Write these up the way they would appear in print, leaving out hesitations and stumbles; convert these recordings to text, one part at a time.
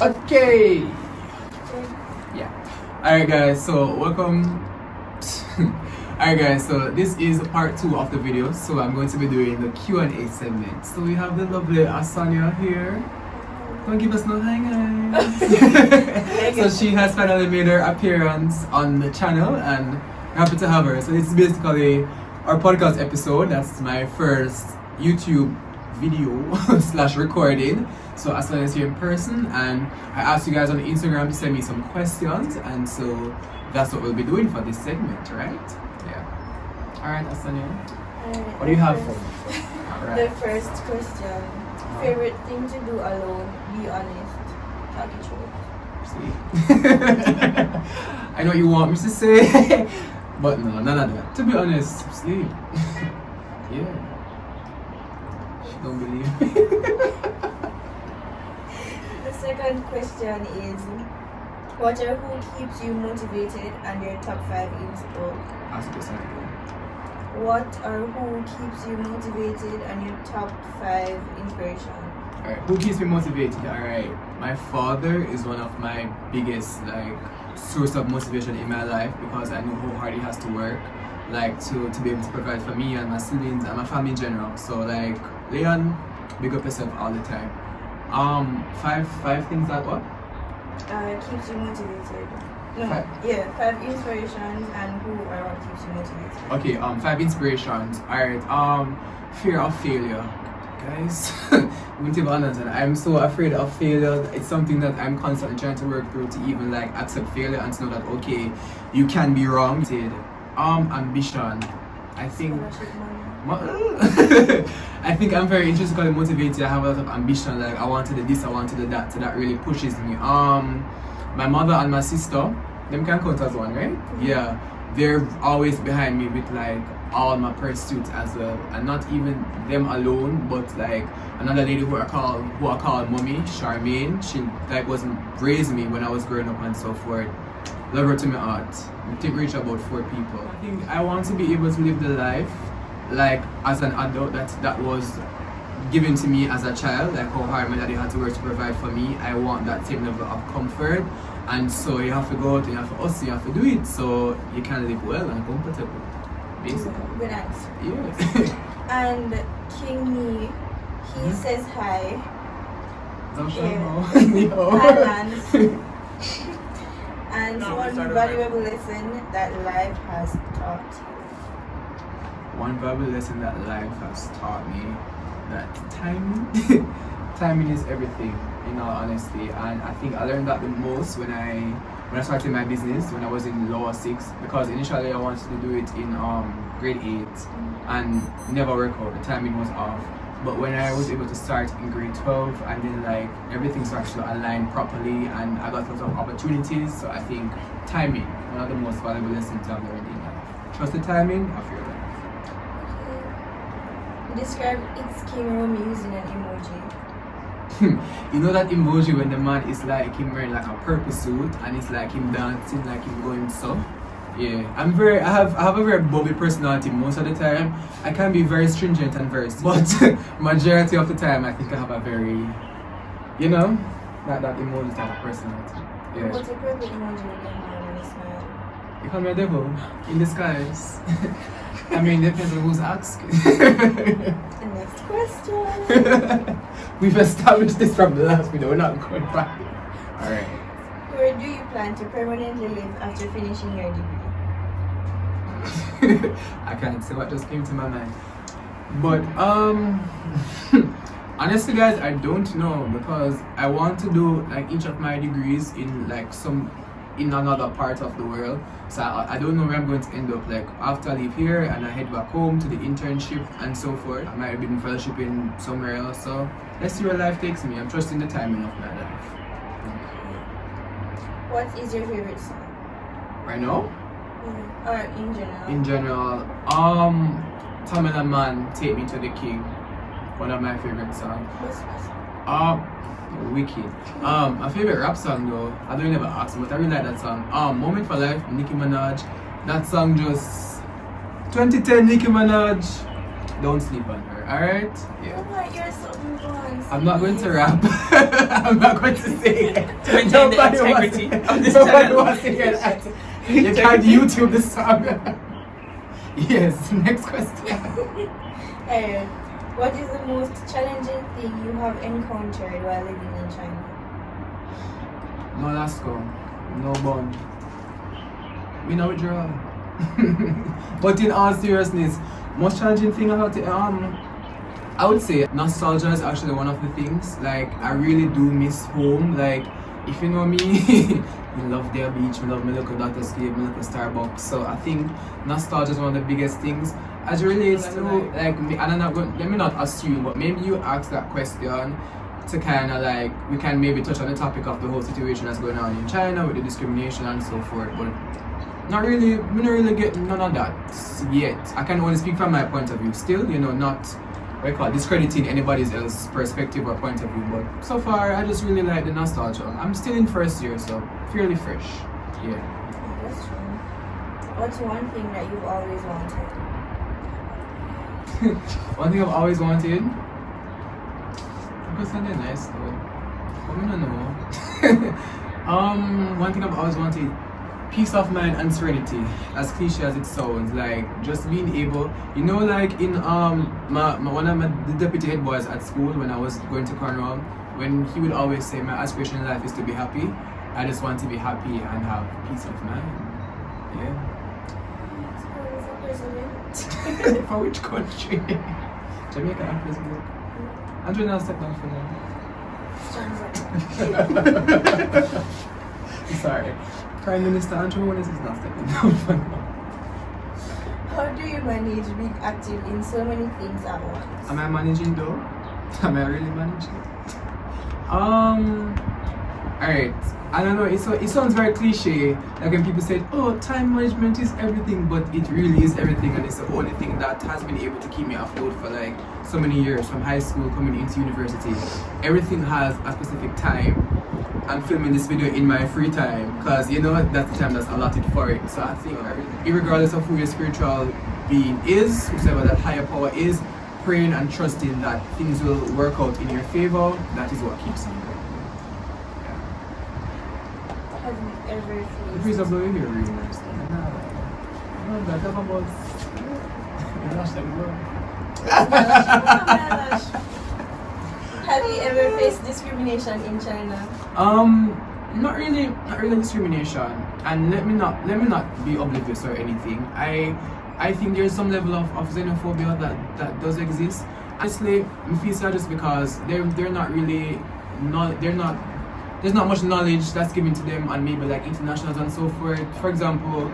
Okay. Yeah. Alright guys, so welcome. Alright guys, so this is part 2 of the video. So I'm going to be doing the Q&A segment. So we have the lovely Asanya here. Don't give us no hi guys. So she has finally made her appearance on the channel and I'm happy to have her. So this is basically our podcast episode. That's my first YouTube video slash recording. So Asanya is here in person and I asked you guys on Instagram to send me some questions, and so that's what we'll be doing for this segment, right? Yeah. Alright, Asanya. What do you have for me? Alright. The first question. Favorite thing to do alone? Be honest. Talk it through. Sleep. I know what you want me to say, but no, none of that. To be honest, sleep. Yeah. She don't believe me. The second question is, what or who keeps you motivated and your top 5 inspo? Ask this again. What or who keeps you motivated and your top 5 inspiration? Alright, who keeps me motivated? Alright, my father is one of my biggest source of motivation in my life because I know how hard he has to work to be able to provide for me and my siblings and my family in general. So Leon, big up yourself all the time. Five things that what? Keeps you motivated. No, 5? yeah, 5 inspirations and who or what keeps you motivated. Okay, 5 inspirations. Alright, fear of failure. Guys, I'm so afraid of failure. It's something that I'm constantly trying to work through to even accept failure and to know that okay, you can be wrong. Ambition. I think I think I'm very intrinsically motivated. I have a lot of ambition. I want to do this, I want to do that. So that really pushes me. My mother and my sister, them can count as one, right? Yeah. They're always behind me with all my pursuits as well, and not even them alone, but another lady who I call mommy, Charmaine. She was raised me when I was growing up and so forth. Love her to my heart. I think reach about 4 people. I think I want to be able to live the life as an adult that was given to me as a child, how hard my daddy had to work to provide for me. I want that same level of comfort, and so you have to go out and you have to hustle, you have to do it so you can live well and comfortable. Basically. Good answer. Yeah. And King Me, he says hi. Balance. And one valuable lesson that life has taught you. One valuable lesson that life has taught me that timing is everything, in all honesty. And I think I learned that the most when I started my business when I was in lower 6, because initially I wanted to do it in grade 8 and never worked out. The timing was off. But when I was able to start in grade 12 and then everything started to align properly and I got lots of opportunities, so I think timing, one of the most valuable lessons I've learned in life. Trust the timing of your life. Describe It's King Romy using an emoji. You know that emoji when the man is him wearing a purple suit and it's him dancing, him going so? Yeah, I have a very bubbly personality most of the time. I can be very stringent and very serious, but majority of the time I think I have a very, that emoji type of personality. Yeah. What's a purple emoji with the hand and a smile? You call me a devil in disguise. I mean, depends on who's asking. The next question. We've established this from the last video. We're not going back. Alright. Where do you plan to permanently live after finishing your degree? I can't say what just came to my mind. But honestly guys, I don't know, because I want to do each of my degrees in another part of the world. So I don't know where I'm going to end up. After I leave here and I head back home to the internship and so forth, I might be in fellowship in somewhere else. So let's see where life takes me. I'm trusting the timing of my life. What is your favorite song? Right now? Yeah. Or in general? In general, Tamila Man, Take Me to the King. One of my favorite songs. What's the song? Wicked. My favorite rap song though, I don't ever ask me, but I really like that song. Moment for Life, Nicki Minaj. That song just 2010 Nicki Minaj. Don't sleep on her, alright? Yeah. Oh my, you're so nuanced. I'm not going to rap. I'm not going to sing. maintain the integrity of this Nobody channel. wants to hear that. You can't YouTube this song. Yes, next question. What is the most challenging thing you have encountered while living in China? No Lasco, no bun. We know withdrawal. But in all seriousness, most challenging thing I had to I would say nostalgia is actually one of the things. Like I really do miss home. Like if you know me, we love Dale Beach, we love my local Dr. Escape, my local Starbucks. So I think nostalgia is one of the biggest things. As it relates to like me, and I'm not going, let me not assume, but maybe you ask that question to kind of like we can maybe touch on the topic of the whole situation that's going on in China with the discrimination and so forth. But not really, we don't really get none of that yet. I can only speak from my point of view. Still, you know, not what I call it, discrediting anybody else's perspective or point of view. But so far, I just really like the nostalgia. I'm still in first year, so fairly fresh. Yeah. That's true. What's one thing that you've always wanted? One thing I've always wanted. Because something nice though. But I don't know. One thing I've always wanted. Peace of mind and serenity, as cliche as it sounds, like just being able, you know, like in one of the deputy head boys at school when I was going to Cornwall, when he would always say my aspiration in life is to be happy. I just want to be happy and have peace of mind. Yeah. For which country? Jamaica and president. Andrew now step down for now. Sorry. Prime Minister Andrew Holness is not stepping down for now. How do you manage being active in so many things at once? Am I managing though? Am I really managing? Alright. I don't know, it sounds very cliche, like when people say, oh, time management is everything, but it really is everything, and it's the only thing that has been able to keep me afloat for like so many years, from high school coming into university. Everything has a specific time. I'm filming this video in my free time, because you know that's the time that's allotted for it. So I think, regardless of who your spiritual being is, whoever that higher power is, praying and trusting that things will work out in your favor, that is what keeps you going. Have you ever The breeze faced of blowing here really nice. Have you ever faced discrimination in China? Not really discrimination. And let me not be oblivious or anything. I think there's some level of xenophobia that does exist. Honestly, I feel sad just because they're not really there's not much knowledge that's given to them on maybe like internationals and so forth. For example,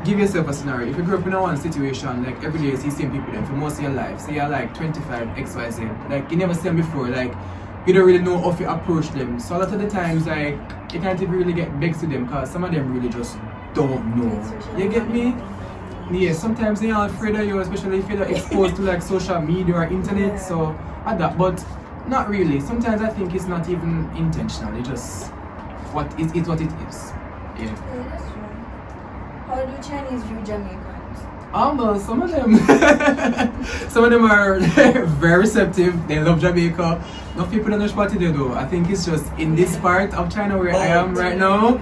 give yourself a scenario. If you grew up in a one situation, like every day you see same people then for most of your life, say you're like 25, XYZ, like you never see them before, like you don't really know how to approach them. So a lot of the times, like you can't even really get back to them because some of them really just don't know. You get me? Yeah, sometimes they are afraid of you, especially if you're exposed to like social media or internet, so at that, but not really. Sometimes I think it's not even intentional, it's just it's what it is. Yeah. Yeah, that's true. How do Chinese view Jamaicans? Well, some of them are very receptive. They love Jamaica. No people don't know what to do though. I think it's just in this part of China where I am right now.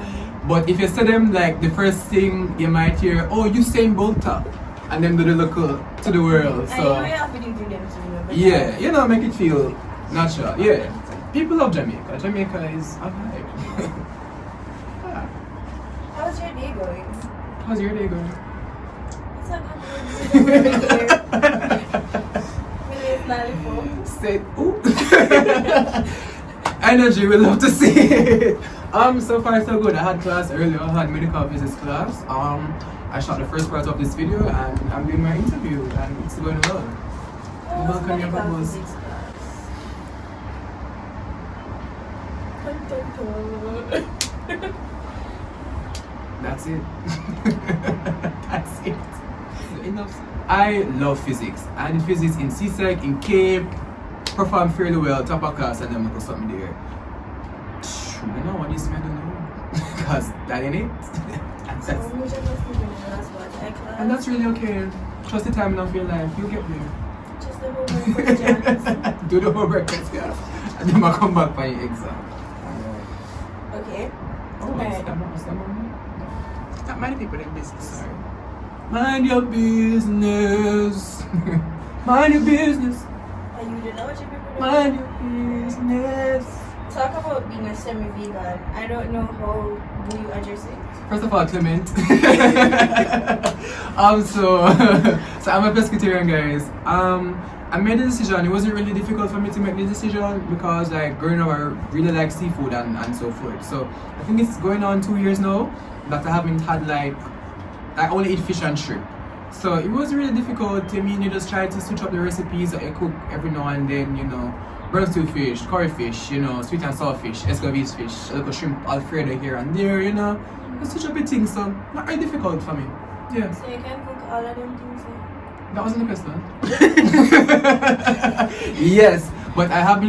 But if you say them, like the first thing you might hear, oh, you saying Bolta, and then do the look to the world. I So know you have to do them to remember. yeah, you know, make it feel natural. Yeah, people love Jamaica. Jamaica is a vibe. Yeah. How's your day going? How's your day going? It's a good one. Say, ooh. Energy, we love to see it. So far so good. I had class earlier. I had medical physics class. I shot the first part of this video and I'm doing my interview and it's going well. Welcome your bubbles. That's it. That's it. Enough. I love physics. I did physics in CSEC, in Cape, performed fairly well, top of class, and then I got something there. You know what this man don't know? Because that ain't it. And that's really okay. Trust the time enough your life, you'll get there. Just the homework questions. Do the homework, yeah. And then I come back for your exam. Okay. Oh, Alright. Not many people in business. Sorry. Mind your business. Mind your business. Are you the knowledge people? Mind your business. Talk about being a semi-vegan. I don't know how do you address it. First of all, Clement. So I'm a pescatarian, guys. I made the decision. It wasn't really difficult for me to make the decision because, like, growing up, I really like seafood and so forth. So I think it's going on 2 years now that I haven't had, like, I only eat fish and shrimp. So it was really difficult. I mean, you just try to switch up the recipes that you cook every now and then, you know. Brown stew fish, curry fish, you know, sweet and sour fish, escovitch fish, a little shrimp alfredo here and there, you know. Just switch up the things, so not really difficult for me. Yeah. So you can cook all of them things. That wasn't the question. Yes, but I have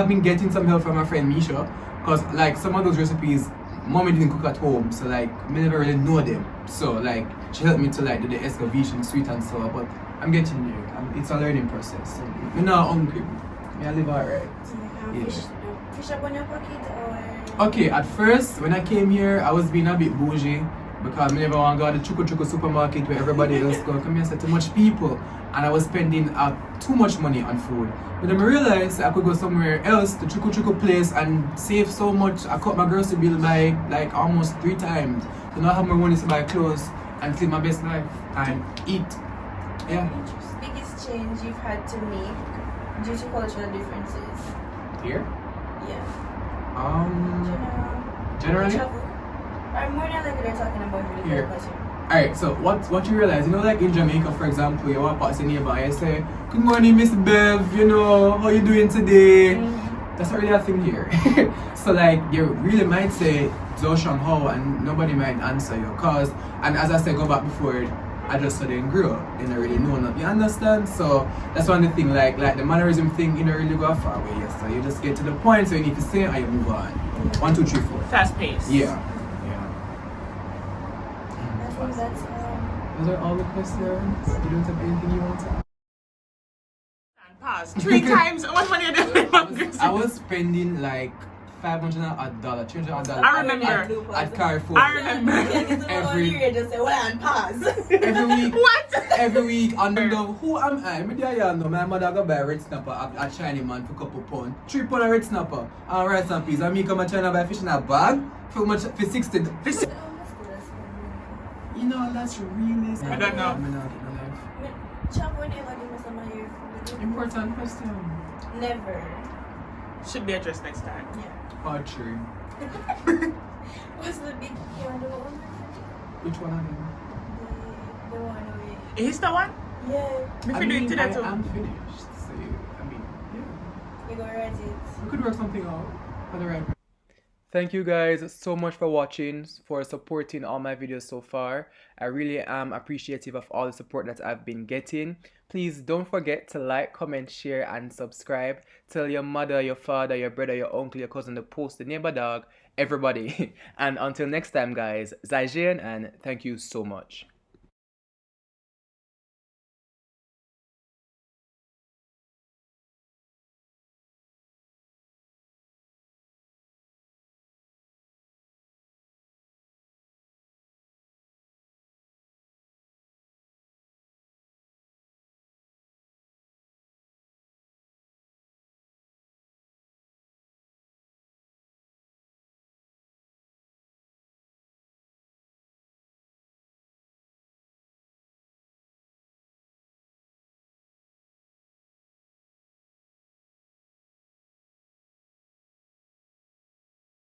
been getting some help from my friend Misha, because like some of those recipes, mommy didn't cook at home, so like me never really know them. So like she helped me to like do the escovitch and sweet and sour, but I'm getting there. It's a learning process. So, I'm not hungry. I live alright. Yeah. Fish up on your pocket or? Okay, at first when I came here, I was being a bit bougie because I never want to go to the Chuku Chuku supermarket where everybody else go. Come here, too much people, and I was spending too much money on food. But then I realized I could go somewhere else, the Chuku Chuku place, and save so much. I cut my grocery bill by like almost 3 times. So now I have more money to buy clothes and live my best life and eat. Yeah. Biggest change you've had to make due to cultural differences? Here? Yeah. Generally? I'm more than likely they're talking about really Here. good culture. Alright, so what you realize, you know, like in Jamaica, for example, you walk past your neighbor and you say, "Good morning, Miss Bev, you know, how you doing today?" That's not really a thing here. So like, you really might say, "Zoshang how," and nobody might answer you. And as I said, go back before, I just didn't grow up, they don't really know nothing, you understand? So that's one of the thing, like the mannerism thing, you don't really go far away, yes. So you just get to the point, so you need to say and you move on. 1, 2, 3, 4. Fast pace. Yeah. I think that's Those are all the questions. You don't have anything you want to ask? And pause. 3 times. How much money are you doing? I was spending like $500, $300. I remember. At Carrefour. I remember. Every just say, well, and pause. every week. What? Every week. And then who am I? Me there, you know, my mother go buy a red snapper at Shiny Man for a couple pounds. 3 pounds of red snapper and rice and peas. And me come and China buy fish in a bag for much for 60. You know, that's really I don't know. Important question. Never. Should be addressed next time. Yeah. Archery. What's the big one? The one? Which one are them? The one away. Is the one? Yeah. We can do it today too. I'm finished. So, I mean, yeah. You go write it. We could work something out for the right. Thank you guys so much for watching, for supporting all my videos so far. I really am appreciative of all the support that I've been getting. Please don't forget to like, comment, share, and subscribe. Tell your mother, your father, your brother, your uncle, your cousin, the post, the neighbor dog, everybody. And until next time, guys, Zaijian, and thank you so much.